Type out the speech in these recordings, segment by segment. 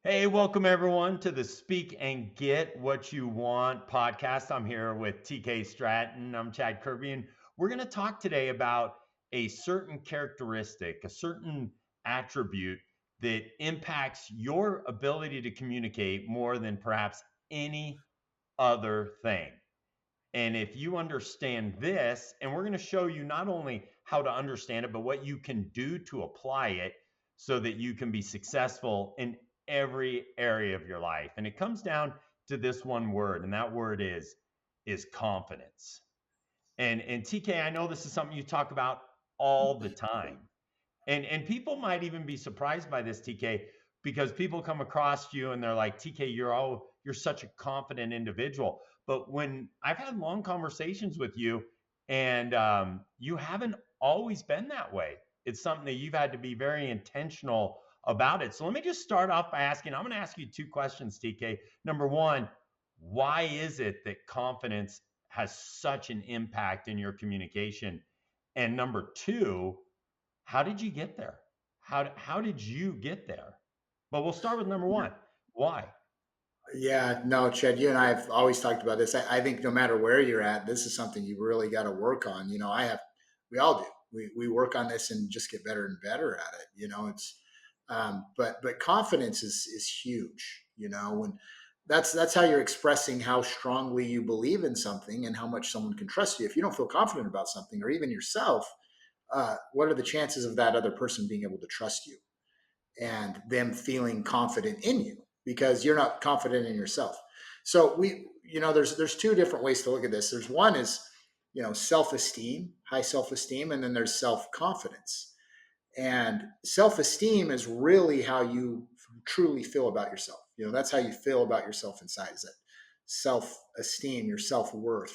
Hey, welcome everyone to the Speak and Get What You Want podcast. I'm here with TK Stratton. I'm Chad Kirby, and we're going to talk today about a certain characteristic, a certain attribute that impacts your ability to communicate more than perhaps any other thing. And if you understand this, and we're going to show you not only how to understand it, but what you can do to apply it so that you can be successful in every area of your life. And it comes down to this one word, and that word is confidence. And TK, I know this is something you talk about all the time. And people might even be surprised by this, TK, because people come across you and they're like, TK, you're such a confident individual. But when I've had long conversations with you, and you haven't always been that way. It's something that you've had to be very intentional about it. So let me just start off by asking. I'm going to ask you two questions, TK. Number one, why is it that confidence has such an impact in your communication? And number two, how did you get there? How did you get there? But we'll start with number one. Why? Yeah, no, Chad, you and I have always talked about this. I think no matter where you're at, this is something you really got to work on. We all do. We work on this and just get better and better at it. But confidence is huge. When that's how you're expressing how strongly you believe in something and how much someone can trust you. If you don't feel confident about something or even yourself, what are the chances of that other person being able to trust you and them feeling confident in you because you're not confident in yourself? So there's two different ways to look at this. There's one is, self-esteem, high self-esteem, and then there's self-confidence. And self-esteem is really how you truly feel about yourself. That's how you feel about yourself inside. Is that self-esteem, your self-worth,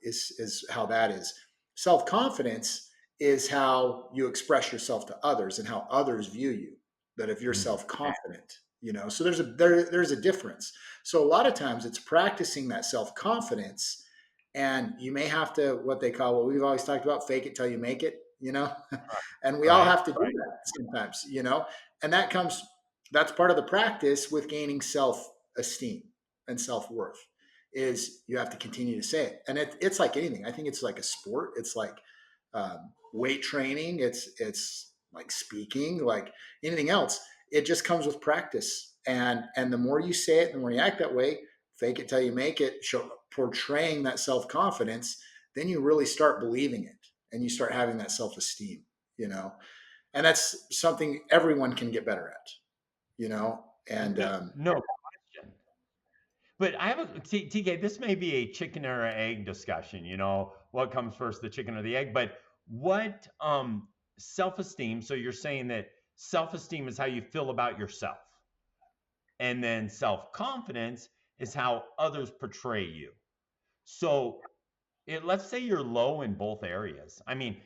is how that is. Self-confidence is how you express yourself to others and how others view you. That if you're Mm, self-confident, so there's a difference. So a lot of times it's practicing that self-confidence, and you may have to, what we've always talked about, fake it till you make it. And we all right. have to do that sometimes. And that's part of the practice with gaining self-esteem and self-worth, is you have to continue to say it. And it's like anything. I think it's like a sport. It's like weight training. It's like speaking, like anything else. It just comes with practice. And the more you say it, the more you act that way, fake it till you make it, portraying that self-confidence, then you really start believing it and you start having that self-esteem, you know, and that's something everyone can get better at, and No, no question. But I have TK, this may be a chicken or egg discussion, what comes first, the chicken or the egg, but what self-esteem, so you're saying that self-esteem is how you feel about yourself. And then self-confidence is how others portray you. So let's say you're low in both areas. I mean,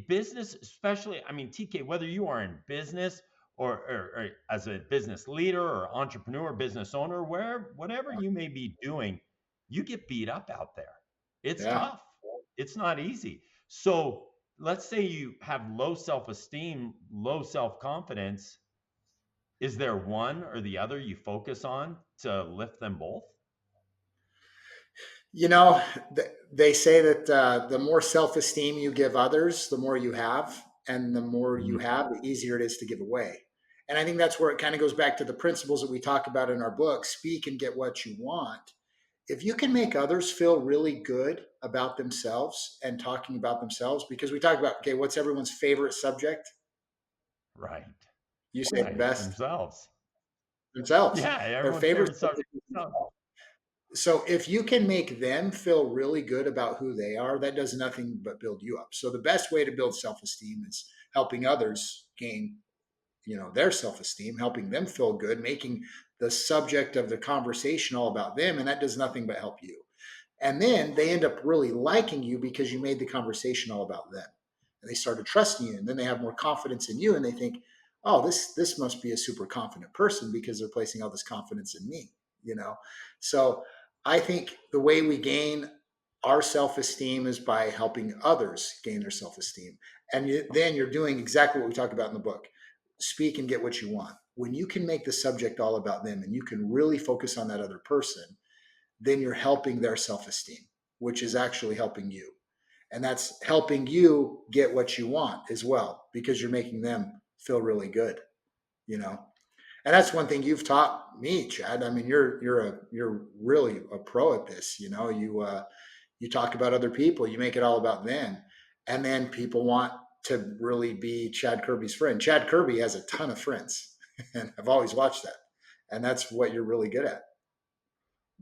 business, especially, I mean, TK, whether you are in business or as a business leader or entrepreneur, business owner, whatever you may be doing, you get beat up out there. It's yeah. tough. It's not easy. So let's say you have low self-esteem, low self-confidence. Is there one or the other you focus on to lift them both? You know, they say that the more self-esteem you give others, the more you have, and the more you Mhm. have, the easier it is to give away. And I think that's where it kind of goes back to the principles that we talk about in our book: speak and get what you want. If you can make others feel really good about themselves and talking about themselves, because we talk about, okay, what's everyone's favorite subject? Right. You say it Right. best. Themselves. Themselves. Yeah, Their everyone's favorite favorite subject subject. is self. So if you can make them feel really good about who they are, that does nothing but build you up. So the best way to build self-esteem is helping others gain, their self-esteem, helping them feel good, making the subject of the conversation all about them, and that does nothing but help you. And then they end up really liking you because you made the conversation all about them. And they started trusting you, and then they have more confidence in you, and they think, "Oh, this must be a super confident person because they're placing all this confidence in me." So I think the way we gain our self-esteem is by helping others gain their self-esteem. And then you're doing exactly what we talk about in the book. speak and get what you want. When you can make the subject all about them and you can really focus on that other person, then you're helping their self esteem, which is actually helping you. And that's helping you get what you want as well, because you're making them feel really good, you know? And that's one thing you've taught me, Chad. I mean, you're really a pro at this. You talk about other people, you make it all about them, and then people want to really be Chad Kirby's friend. Chad Kirby has a ton of friends, and I've always watched that, and that's what you're really good at.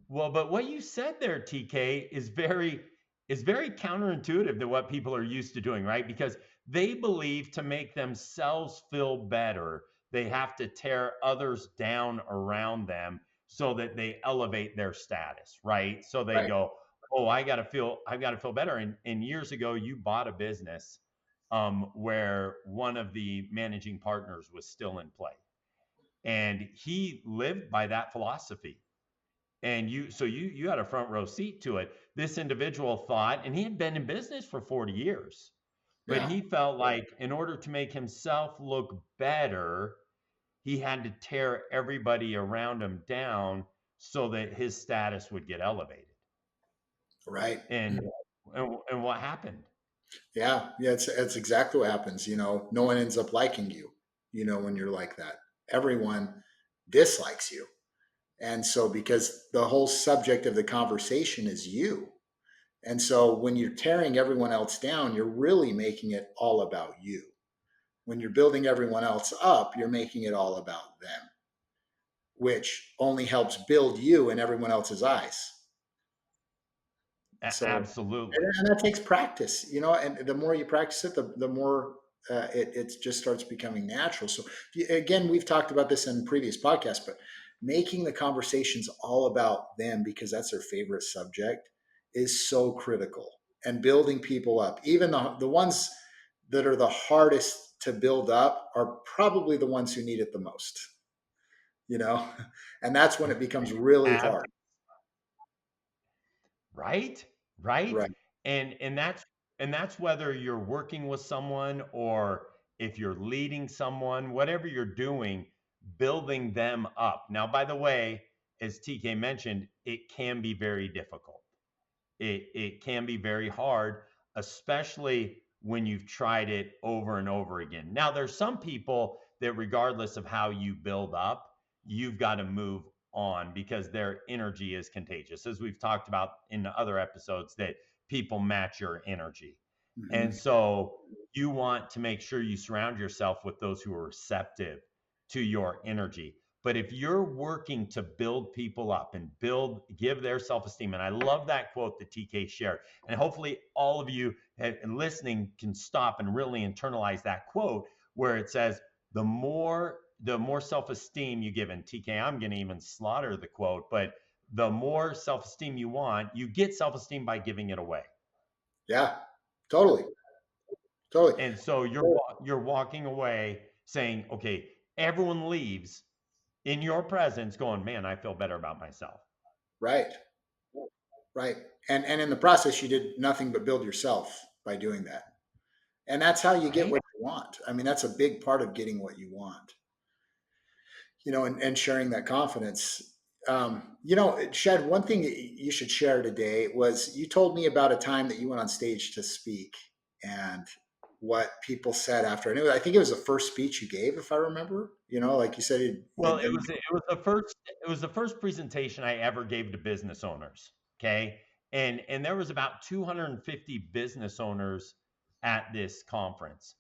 Well, but what you said there, TK, is very counterintuitive to what people are used to doing, right? Because they believe to make themselves feel better, they have to tear others down around them so that they elevate their status, right? So they Right. go, "Oh, I've got to feel better." And years ago, you bought a business where one of the managing partners was still in play, and he lived by that philosophy, and you had a front row seat to it. This individual thought, and he had been in business for 40 years, but Yeah. he felt like in order to make himself look better, he had to tear everybody around him down so that his status would get elevated. Right. And what happened? Yeah. Yeah. It's exactly what happens. No one ends up liking you, when you're like that. Everyone dislikes you. And so, because the whole subject of the conversation is you. And so, when you're tearing everyone else down, you're really making it all about you. When you're building everyone else up, you're making it all about them, which only helps build you in everyone else's eyes. So, Absolutely. and that takes practice, and the more you practice it, the more it just starts becoming natural. So, again, we've talked about this in previous podcasts, but making the conversations all about them because that's their favorite subject is so critical. And building people up, even the ones that are the hardest to build up, are probably the ones who need it the most, you know, and that's when it becomes really Ab- hard. right, right. Right. And that's whether you're working with someone or if you're leading someone, whatever you're doing, building them up. Now, by the way, as TK mentioned, it can be very difficult. It can be very hard, especially when you've tried it over and over again. Now, there's some people that, regardless of how you build up, you've got to move on because their energy is contagious. As we've talked about in the other episodes, that people match your energy. And Mhm. so you want to make sure you surround yourself with those who are receptive to your energy. But if you're working to build people up and give their self esteem, and I love that quote that TK shared, and hopefully all of you listening can stop and really internalize that quote where it says, the more self esteem you give, and TK, I'm going to even slaughter the quote, but the more self esteem you want, you get self esteem by giving it away. Yeah, totally. Totally. And so you're walking away saying, okay, everyone leaves in your presence going, man, I feel better about myself. Right. Right. And in the process, you did nothing but build yourself by doing that. And that's how you get Right? what you want. I mean, that's a big part of getting what you want, and sharing that confidence. Shed, one thing that you should share today was you told me about a time that you went on stage to speak and what people said after. And I think it was the first speech you gave, if I remember, like you said, Well, it was the first presentation I ever gave to business owners. Okay. And there was about 250 business owners at this conference.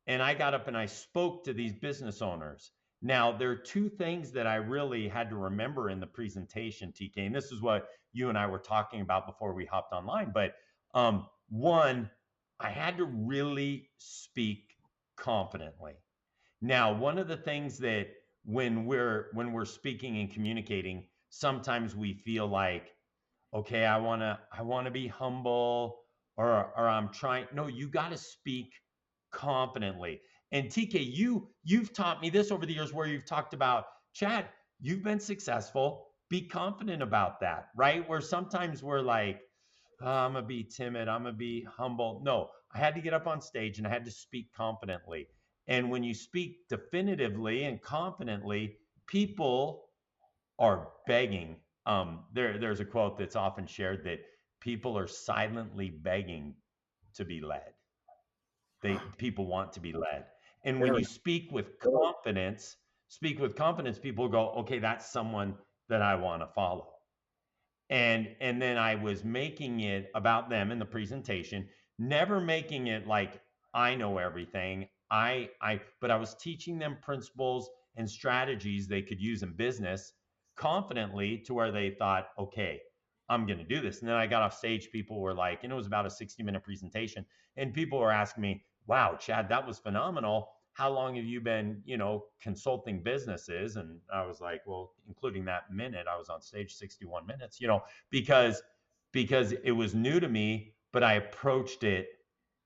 And I got up and I spoke to these business owners. Now, there are two things that I really had to remember in the presentation, TK. And this is what you and I were talking about before we hopped online. But one, I had to really speak confidently. Now, one of the things that when we're speaking and communicating, sometimes we feel like, okay, I want to be humble, or I'm trying. No, you got to speak confidently. And TK, you've taught me this over the years where you've talked about, Chad, you've been successful. Be confident about that, right? Where sometimes we're like, "Oh, I'm gonna be timid, I'm gonna be humble." No, I had to get up on stage and I had to speak confidently. And when you speak definitively and confidently, people are begging. There's a quote that's often shared that people are silently begging to be led. People want to be led. And when you Very. speak with confidence, people go, okay, that's someone that I want to follow. And then I was making it about them in the presentation, never making it like I know everything. But I was teaching them principles and strategies they could use in business confidently to where they thought, okay, I'm going to do this. And then I got off stage, people were like, and it was about a 60-minute presentation, and people were asking me, wow, Chad, that was phenomenal. How long have you been, consulting businesses? And I was like, well, including that minute I was on stage, 61 minutes, because it was new to me, but I approached it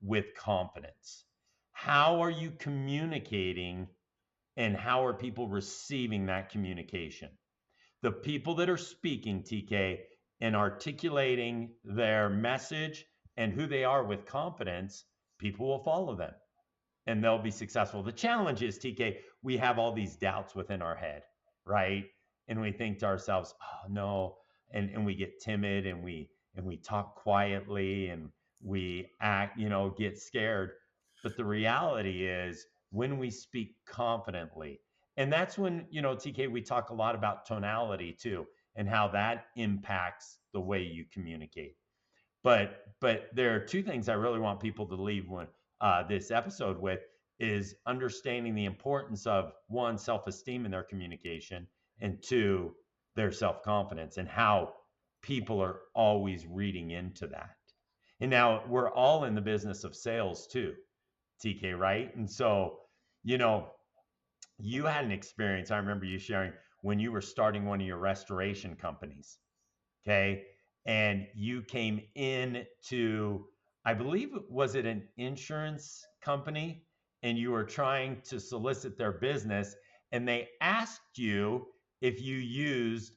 with confidence. How are you communicating, and how are people receiving that communication? The people that are speaking, TK, and articulating their message and who they are with confidence, people will follow them and they'll be successful. The challenge is, TK, we have all these doubts within our head, right? And we think to ourselves, oh no, and we get timid, and we talk quietly, and we act, get scared. But the reality is, when we speak confidently, and that's when, TK, we talk a lot about tonality too, and how that impacts the way you communicate. But there are two things I really want people to leave when this episode with is understanding the importance of, one, self-esteem in their communication, and two, their self-confidence, and how people are always reading into that. And now we're all in the business of sales too, TK, right? And so, you know, you had an experience, I remember you sharing, when you were starting one of your restoration companies. Okay. And you came in to, I believe, was it an insurance company? And you were trying to solicit their business, and they asked you if you used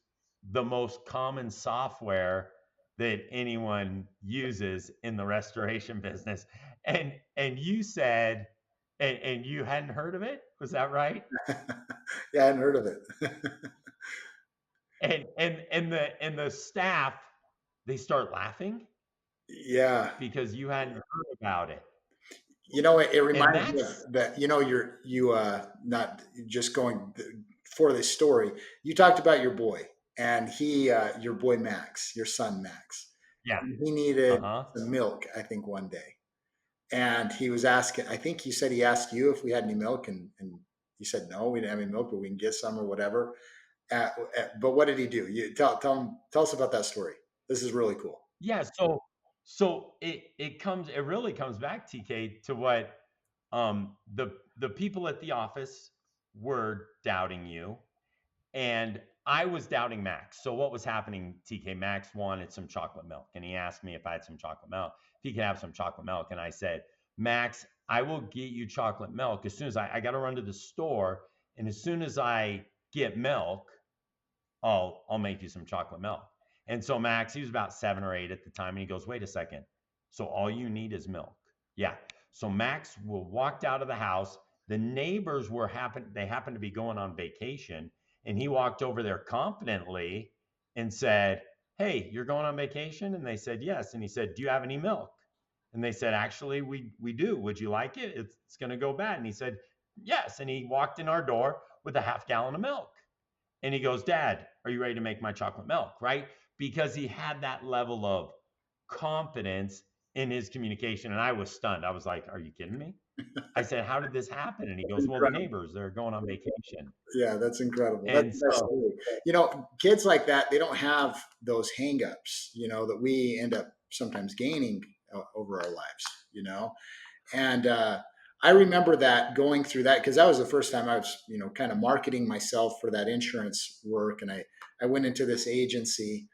the most common software that anyone uses in the restoration business. And you said, and you hadn't heard of it. Was that right? Yeah, I hadn't heard of it. And the staff, they start laughing Yeah. because you hadn't heard about it. It And reminds me of that's, that, not just going for this story. You talked about your boy, and your boy Max, your son Max. yeah. And he needed Uh-huh. some milk, I think, one day. And he was asking, I think you said he asked you if we had any milk, and you said no, we didn't have any milk, but we can get some or whatever. But what did he do? You tell us about that story. This is really cool. Yeah. So it really comes back, TK, to what the people at the office were doubting you, and I was doubting Max. So what was happening, TK? Max wanted some chocolate milk, and he asked me if I had some chocolate milk, if he could have some chocolate milk. And I said, Max, I will get you chocolate milk as soon as I got to run to the store, and as soon as I get milk, I'll make you some chocolate milk. And so Max, he was about 7 or 8 at the time, and he goes, wait a second. So all you need is milk? Yeah. So Max walked out of the house. The neighbors they happened to be going on vacation, and he walked over there confidently and said, hey, you're going on vacation? And they said, yes. And he said, do you have any milk? And they said, actually, we do. Would you like it? It's going to go bad. And he said, yes. And he walked in our door with a half gallon of milk. And he goes, Dad, are you ready to make my chocolate milk? Right? Because he had that level of confidence in his communication. And I was stunned. I was like, are you kidding me? I said, how did this happen? And he That's goes, well, the incredible. neighbors, they're going on vacation. Yeah, that's incredible. That's And the best so, story. Kids like that, they don't have those hangups, that we end up sometimes gaining over our lives, And I remember that going through that because that was the first time I was, kind of marketing myself for that insurance work. And I went into this agency,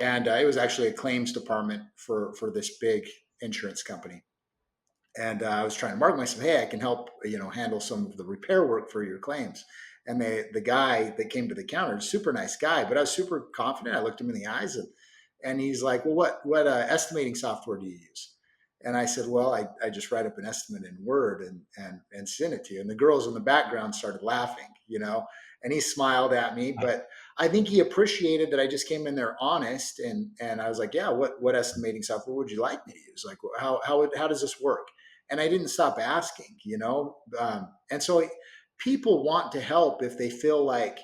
and it was actually a claims department for this big insurance company. And I was trying to market myself. Hey, I can help, handle some of the repair work for your claims. And the guy that came to the counter, super nice guy, but I was super confident. I looked him in the eyes, and he's like, "Well, what estimating software do you use?" And I said, well, I just write up an estimate in Word and send it to you. And the girls in the background started laughing, and he smiled at me, but I think he appreciated that I just came in there honest. And I was like, yeah, what estimating software would you like me to use? Like, how does this work? And I didn't stop asking, and so people want to help if they feel like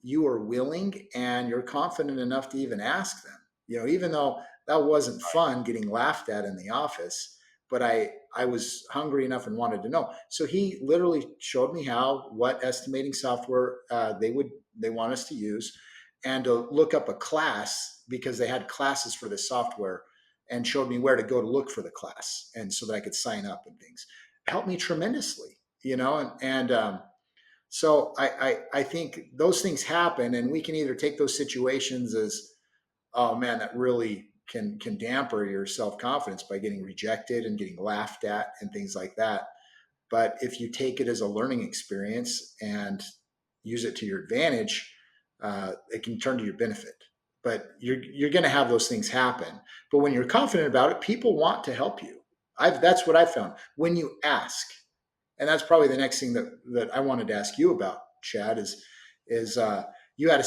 you are willing and you're confident enough to even ask them, even though that wasn't fun getting laughed at in the office, but I was hungry enough and wanted to know. So he literally showed me what estimating software they want us to use, and to look up a class, because they had classes for this software, and showed me where to go to look for the class, and so that I could sign up and things. Helped me tremendously, and so I think those things happen, and we can either take those situations as, oh man, that really can damper your self confidence by getting rejected and getting laughed at and things like that. But if you take it as a learning experience and use it to your advantage, it can turn to your benefit. But you're going to have those things happen. But when you're confident about it, people want to help you. That's what I found when you ask. And that's probably the next thing that I wanted to ask you about, Chad, is you had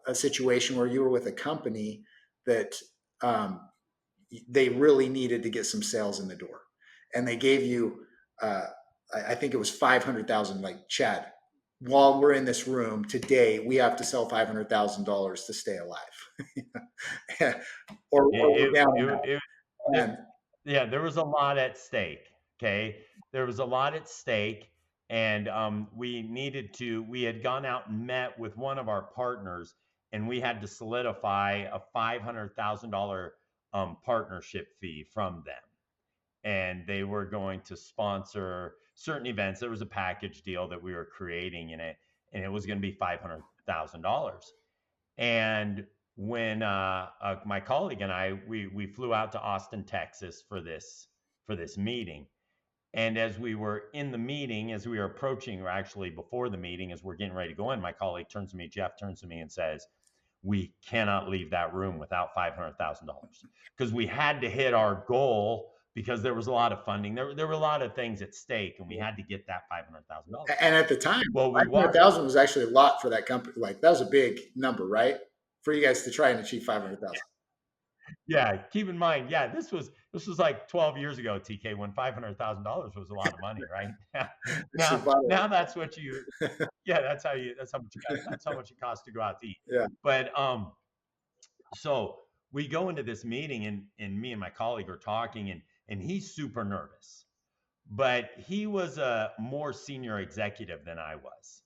a situation where you were with a company that um, they really needed to get some sales in the door, and they gave you, uh, I think it was 500,000. Like, Chad, while we're in this room today, we have to sell $500,000 to stay alive, or we're It, down it, and it, out. it, And yeah, there was a lot at stake. Okay. There was a lot at stake. And we had gone out and met with one of our partners, and we had to solidify a $500,000 partnership fee from them. And they were going to sponsor certain events. There was a package deal that we were creating in it, and it was going to be $500,000. And when my colleague and I we flew out to Austin, Texas for this meeting. And as we were in the meeting, as we were approaching, or actually before the meeting, as we're getting ready to go in, my colleague turns to me, Jeff turns to me and says, "We cannot leave that room without $500,000 because we had to hit our goal because there was a lot of funding. There were a lot of things at stake, and we had to get that $500,000." and at the time, Well, we walked. 500,000 was actually a lot for that company. Like, that was a big number, right? For you guys to try and achieve 500,000. Yeah, keep in mind, yeah, this was like 12 years ago, TK, when $500,000 was a lot of money, right? It's a now, lot now that's what you, yeah, that's how much it costs to go out to eat. yeah, But so we go into this meeting, and me and my colleague are talking, and he's super nervous, but he was a more senior executive than I was.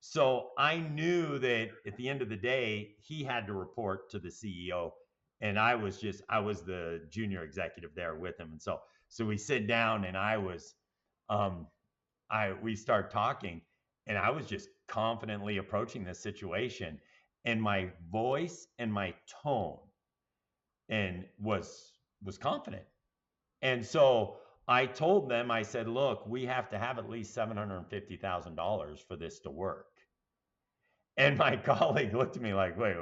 So I knew that at the end of the day, he had to report to the CEO, and I was the junior executive there with him. And so we sit down, and um, we start talking, and I was just confidently approaching this situation, and my voice and my tone and was confident. And so I told them, I said, look, we have to have at least $750,000 for this to work. And my colleague looked at me like, wait,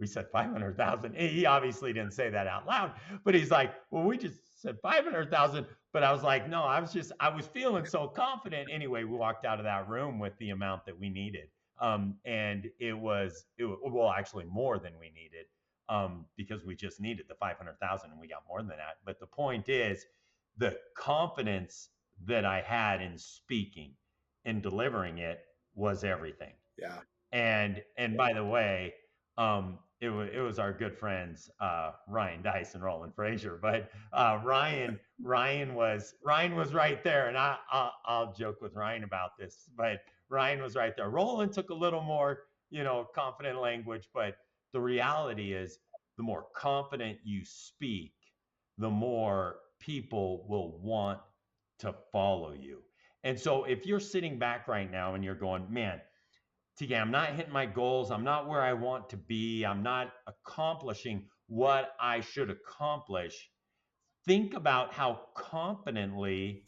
we said 500,000. He obviously didn't say that out loud, but he's like, well, we just said 500,000. But I was like, no, I was feeling so confident. Anyway, we walked out of that room with the amount that we needed. And well, actually more than we needed, because we just needed the 500,000 and we got more than that. But the point is, the confidence that I had in speaking and delivering it was everything. yeah. And by the way, it was our good friends Ryan Dice and Roland Frazier, but Ryan was right there, and I'll joke with Ryan about this, but Ryan was right there. Roland took a little more, confident language, but the reality is, the more confident you speak, the more people will want to follow you. And so if you're sitting back right now and you're going, man, TK, I'm not hitting my goals. I'm not where I want to be. I'm not accomplishing what I should accomplish. Think about how confidently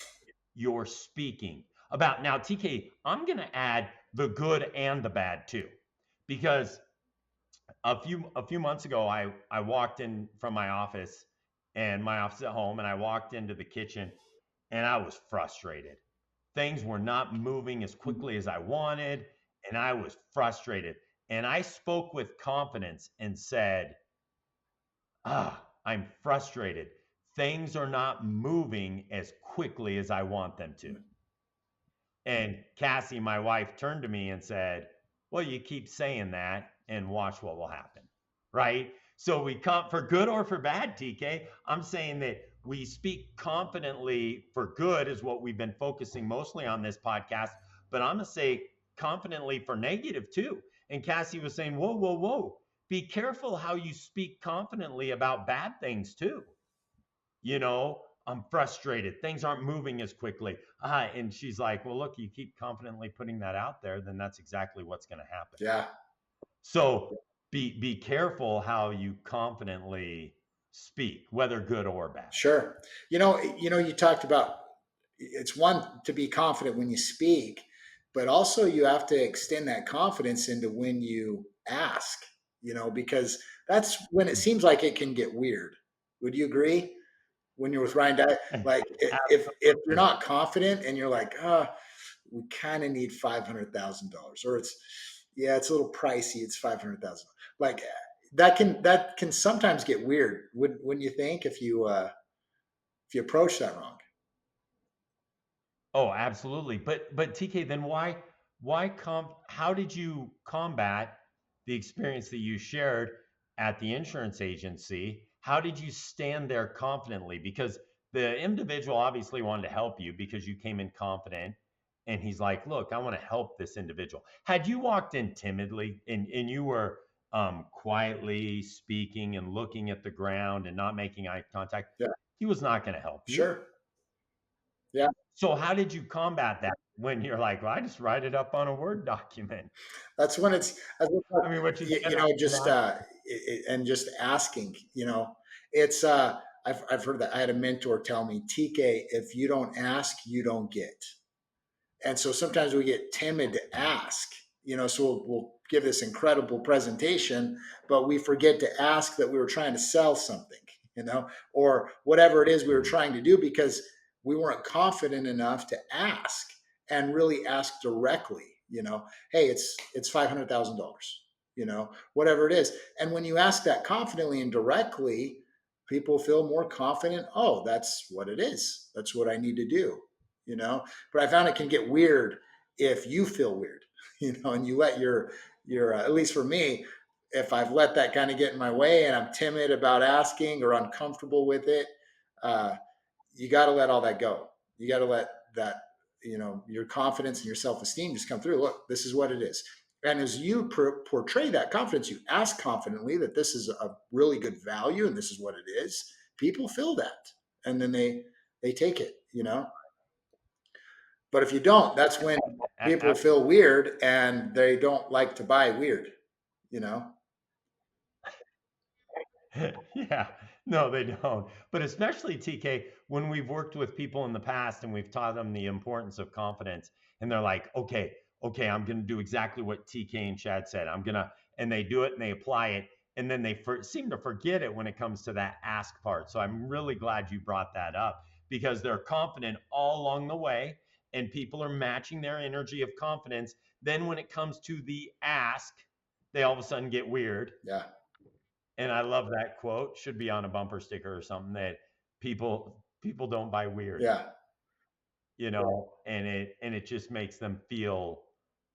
you're speaking. About now, TK, I'm going to add the good and the bad too, because a few months ago, I walked in from my office and my office at home, and I walked into the kitchen and I was frustrated. Things were not moving as quickly as I wanted, and I was frustrated. And I spoke with confidence and said, I'm frustrated. Things are not moving as quickly as I want them to. And Cassie, my wife, turned to me and said, well, you keep saying that and watch what will happen. Right? So we come for good or for bad, TK. I'm saying that we speak confidently for good, is what we've been focusing mostly on this podcast. But I'm going to say confidently for negative too. And Cassie was saying, whoa, whoa, whoa. Be careful how you speak confidently about bad things too. I'm frustrated. Things aren't moving as quickly. And she's like, well, look, you keep confidently putting that out there, then that's exactly what's going to happen. Yeah. So be careful how you confidently speak, whether good or bad. Sure. You talked about, it's one to be confident when you speak, but also you have to extend that confidence into when you ask, because that's when it seems like it can get weird. Would you agree? When you're with Ryan Dye, like if you're not confident and you're like, we kind of need $500,000, or it's a little pricey. It's 500,000. Like that can sometimes get weird. Wouldn't you think if you approach that wrong? Oh, absolutely. But TK, then how did you combat the experience that you shared at the insurance agency? How did you stand there confidently? Because the individual obviously wanted to help you because you came in confident, and he's like, look, I want to help this individual. Had you walked in timidly and you were quietly speaking and looking at the ground and not making eye contact, Yeah, he was not going to help you. sure. Yeah, So how did you combat that when you're like, well, I just write it up on a Word document? that's when it's I mean, what you you, said you right know to just that. and just asking. It's I've heard that. I had a mentor tell me, TK, if you don't ask, you don't get. And so sometimes we get timid to ask, so we'll give this incredible presentation, but we forget to ask that we were trying to sell something, or whatever it is we were trying to do, because we weren't confident enough to ask and really ask directly, hey, it's $500,000, whatever it is. And when you ask that confidently and directly, people feel more confident. Oh, that's what it is. That's what I need to do, but I found it can get weird if you feel weird, and you let your at least for me, if I've let that kind of get in my way and I'm timid about asking or uncomfortable with it, uh, you got to let all that go. You got to let that, your confidence and your self-esteem just come through. Look, this is what it is. And as you portray that confidence, you ask confidently that this is a really good value and this is what it is. People feel that, and then they take it, But if you don't, that's when people feel weird and they don't like to buy weird, you know? Yeah, no, they don't. But especially TK, when we've worked with people in the past and we've taught them the importance of confidence, and they're like, okay, okay, I'm going to do exactly what TK and Chad said. And they do it and they apply it. And then they seem to forget it when it comes to that ask part. So I'm really glad you brought that up, because they're confident all along the way and people are matching their energy of confidence. Then when it comes to the ask, they all of a sudden get weird. Yeah. And I love that quote. Should be on a bumper sticker or something, that people don't buy weird, Yeah. and it just makes them feel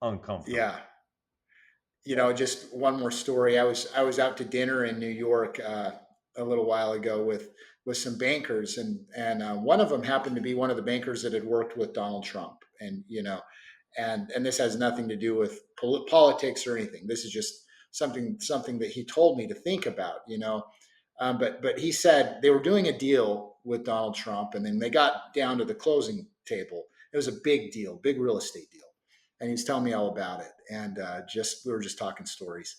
uncomfortable. Yeah. Just one more story. I was out to dinner in New York a little while ago with some bankers, and one of them happened to be one of the bankers that had worked with Donald Trump, and this has nothing to do with politics or anything. This is just something that he told me to think about. But he said they were doing a deal with Donald Trump, and then they got down to the closing table. It was a big deal, big real estate deal, and he was telling me all about it. And just we were just talking stories.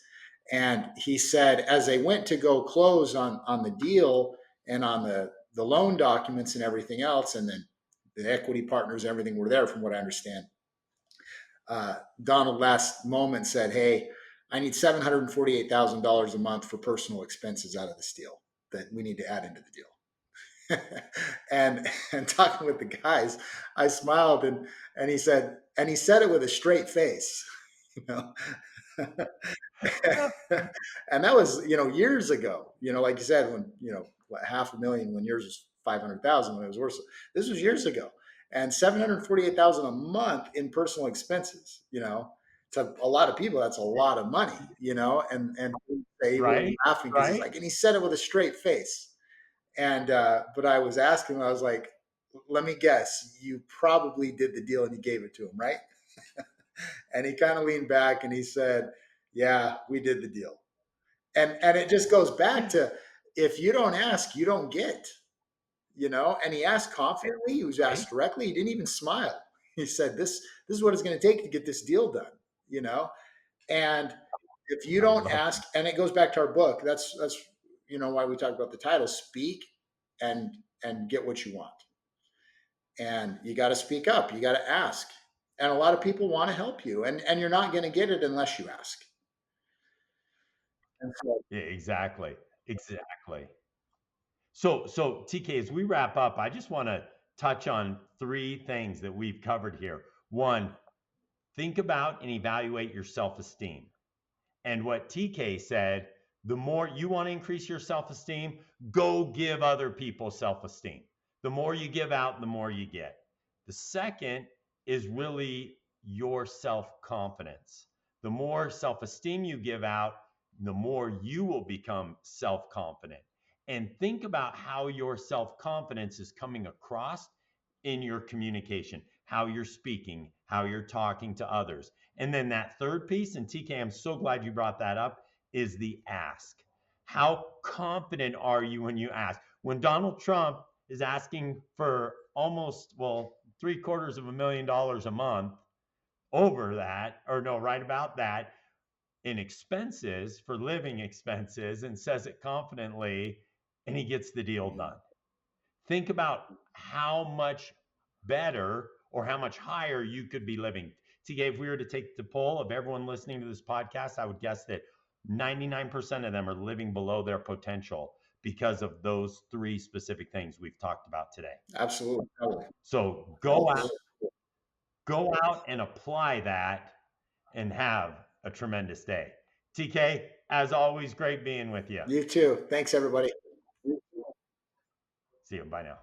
And he said as they went to go close on the deal and on the loan documents and everything else, and then the equity partners, everything were there, from what I understand. Donald last moment said, "Hey, I need $748,000 a month for personal expenses out of this deal that we need to add into the deal." And talking with the guys, I smiled and he said it with a straight face, you know. Yeah, And that was, years ago. Like you said, when, what, half a million when yours was 500,000 when it was worse. This was years ago. And 748,000 a month in personal expenses, to a lot of people, that's a lot of money, and they were right, laughing because he's right. like, and he said it with a straight face. And but I was asking him, I was like, let me guess, you probably did the deal and you gave it to him, right? And he kind of leaned back and he said, yeah, we did the deal. And it just goes back to, if you don't ask, you don't get, and he asked confidently, he was Right? asked directly, he didn't even smile. He said, this is what it's going to take to get this deal done, you know? And if you I don't love ask, and it goes back to our book, that's why we talk about the title, speak and get what you want. And you got to speak up, you got to ask. And a lot of people want to help you, and you're not going to get it unless you ask. And so, yeah, exactly. Exactly. So TK, as we wrap up, I just want to touch on three things that we've covered here. One, think about and evaluate your self-esteem. And what TK said, the more you want to increase your self-esteem, go give other people self-esteem. The more you give out, the more you get. The second is really your self-confidence. The more self-esteem you give out, the more you will become self-confident. And think about how your self-confidence is coming across in your communication, how you're speaking, how you're talking to others. And then that third piece, and TK, I'm so glad you brought that up, is the ask. How confident are you when you ask? When Donald Trump is asking for almost, well, $750,000 a month, over that, or no, right about that, in expenses for living expenses, and says it confidently, and he gets the deal done. Think about how much better or how much higher you could be living. TK, if we were to take the poll of everyone listening to this podcast, I would guess that 99% of them are living below their potential because of those three specific things we've talked about today. absolutely, totally. So go out and apply that and have a tremendous day. TK, as always, great being with you. You too. Thanks, everybody. See you. Bye now.